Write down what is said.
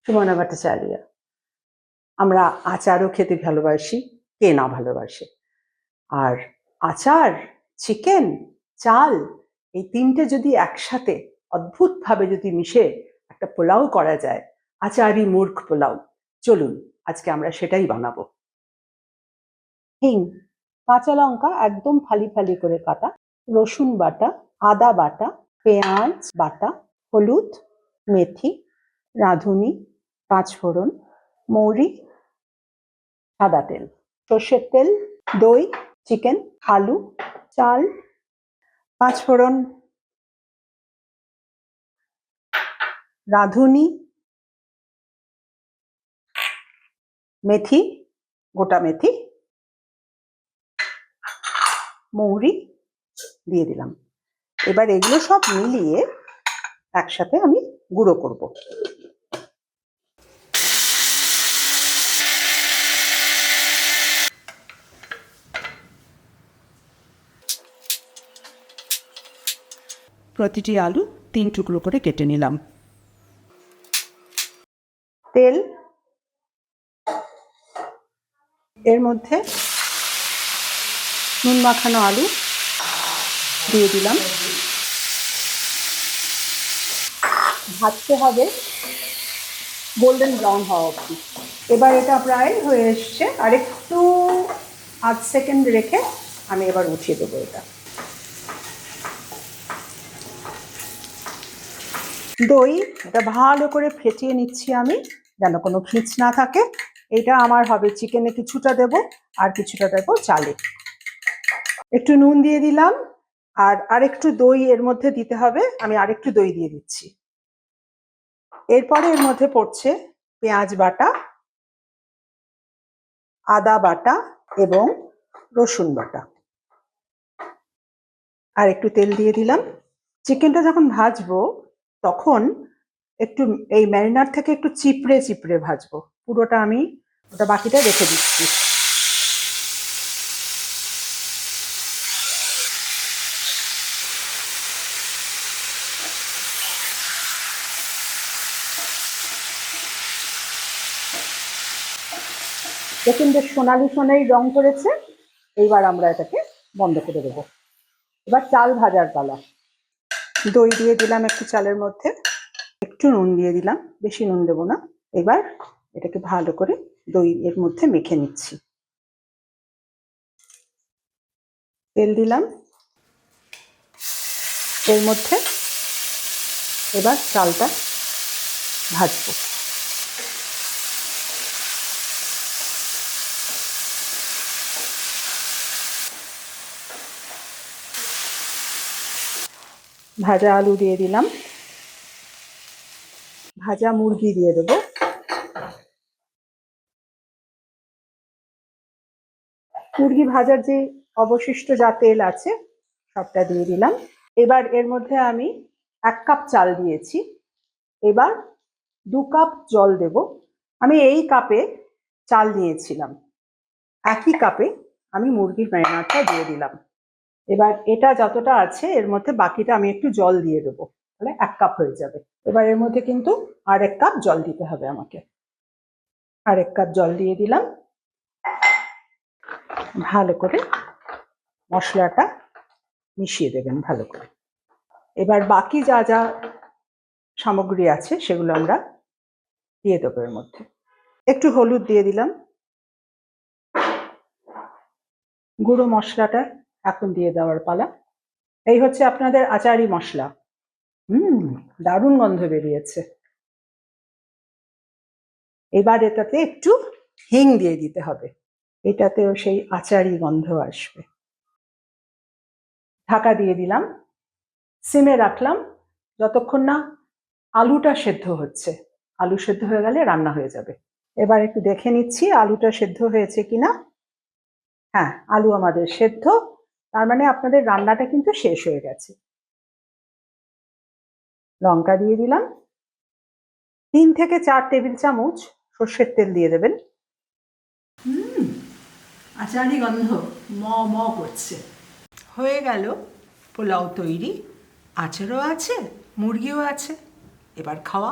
সুমনা ভট্টাচার্য। আমরা আচারও খেতে ভালোবাসি, কে না ভালোবাসে। আর আচার, চিকেন, চাল, এই তিনটে যদি একসাথে অদ্ভুতভাবে যদি মিশে একটা পোলাও করা যায়, আচারি মূর্খ পোলাও, চলুন আজকে আমরা সেটাই বানাবো। হিং, কাঁচা লঙ্কা একদম ফালি ফালি করে কাটা, রসুন বাটা, আদা বাটা, পেঁয়াজ বাটা, হলুদ, মেথি, রাঁধুনি, পাঁচফোড়ন, মৌরি, সাদা তেল, সর্ষের তেল, দই, চিকেন, আলু, চাল, পাঁচফোড়ন, রাঁধুনি, মেথি, গোটা মেথি, মৌরি দিয়ে দিলাম। এবার এগুলো সব মিলিয়ে একসাথে আমি গুঁড়ো করব। প্রতিটি আলু 3 টুকরো করে কেটে নিলাম। তেল, এর মধ্যে নুন মাখানো আলু দিয়ে দিলাম। ভাজতে হবে গোল্ডেন ব্রাউন হওয়া অবধি। এবার এটা প্রায় হয়ে এসছে, আর একটু 8 সেকেন্ড রেখে আমি এবার উঠিয়ে দেবো এটা। দই, এটা ভালো করে ফেটিয়ে নিচ্ছি আমি, যেন কোনো ফিচ না থাকে। এটা আমার হবে চিকেনে কিছুটা দেব, আর কিছুটা দেবো চালে। একটু নুন দিয়ে দিলাম, আর আরেকটু দই এর মধ্যে দিতে হবে, আমি আরেকটু দই দিয়ে দিচ্ছি। এরপরে এর মধ্যে পড়ছে পেঁয়াজ বাটা, আদা বাটা এবং রসুন বাটা, আর একটু তেল দিয়ে দিলাম। চিকেনটা যখন ভাজবো তখন একটু এই ম্যারিনেড থেকে একটু চিপড়ে চিপড়ে ভাজবো, পুরোটা আমি ওটা বাকিটা রেখে দিচ্ছি। দেখুন বেশ সোনালি সোনালি রং করেছে। এইবার আমরা এটাকে বন্ধ করে দেবো। এবার চাল ভাজার পালা। দই দিয়ে দিলাম একটু চালের মধ্যে, একটু নুন দিয়ে দিলাম, বেশি নুন দেবো না। এবার এটাকে ভালো করে দই এর মধ্যে মেখে নিচ্ছি। তেল দিলাম, এর মধ্যে এবার চালটা ভাজবো। ভাজা আলু দিয়ে দিলাম, ভাজা মুরগি দিয়ে দেবো, মুরগি ভাজার যে অবশিষ্ট যা তেল আছে সবটা দিয়ে দিলাম। এবার এর মধ্যে আমি 1 কাপ চাল দিয়েছি, এবার 2 কাপ জল দেব। আমি এই কাপে চাল নিয়েছিলাম, একই কাপে আমি মুরগির ম্যারিনেডটা দিয়ে দিলাম। এবার এটা যতটা আছে এর মধ্যে বাকিটা আমি একটু জল দিয়ে দেবো, তাহলে 1 কাপ হয়ে যাবে। এবার এর মধ্যে কিন্তু আর 1 কাপ জল দিতে হবে আমাকে। আর 1 কাপ জল দিয়ে দিলাম। ভালো করে মশলাটা মিশিয়ে দেবেন ভালো করে। এবার বাকি যা যা সামগ্রী আছে সেগুলো আমরা দিয়ে দেবো এর মধ্যে। একটু হলুদ দিয়ে দিলাম, গুঁড়ো মশলাটা এখন দিয়ে দেওয়ার পালা। এই হচ্ছে আপনাদের আচারি মশলা। দারুণ গন্ধ বেরিয়েছে। এবার এটাতে একটু হিং দিয়ে দিতে হবে, এটাতেও সেই আচারি গন্ধ আসবে। ঢাকা দিয়ে দিলাম, সিমে রাখলাম যতক্ষণ না আলুটা সেদ্ধ হচ্ছে। আলু সেদ্ধ হয়ে গেলে রান্না হয়ে যাবে। এবার একটু দেখে নিচ্ছি আলুটা সেদ্ধ হয়েছে কিনা। হ্যাঁ, আলু আমাদের সেদ্ধ, তার মানে আপনাদের রান্নাটা কিন্তু শেষ হয়ে গেছে। লঙ্কা দিয়ে দিলাম, 3 থেকে 4 টেবিল চামচ সর্ষের তেল দিয়ে দেবেন। আচারি গন্ধ ম ম করছে। হয়ে গেল পোলাও তৈরি, আচারও আছে, মুরগিও আছে, এবার খাওয়া।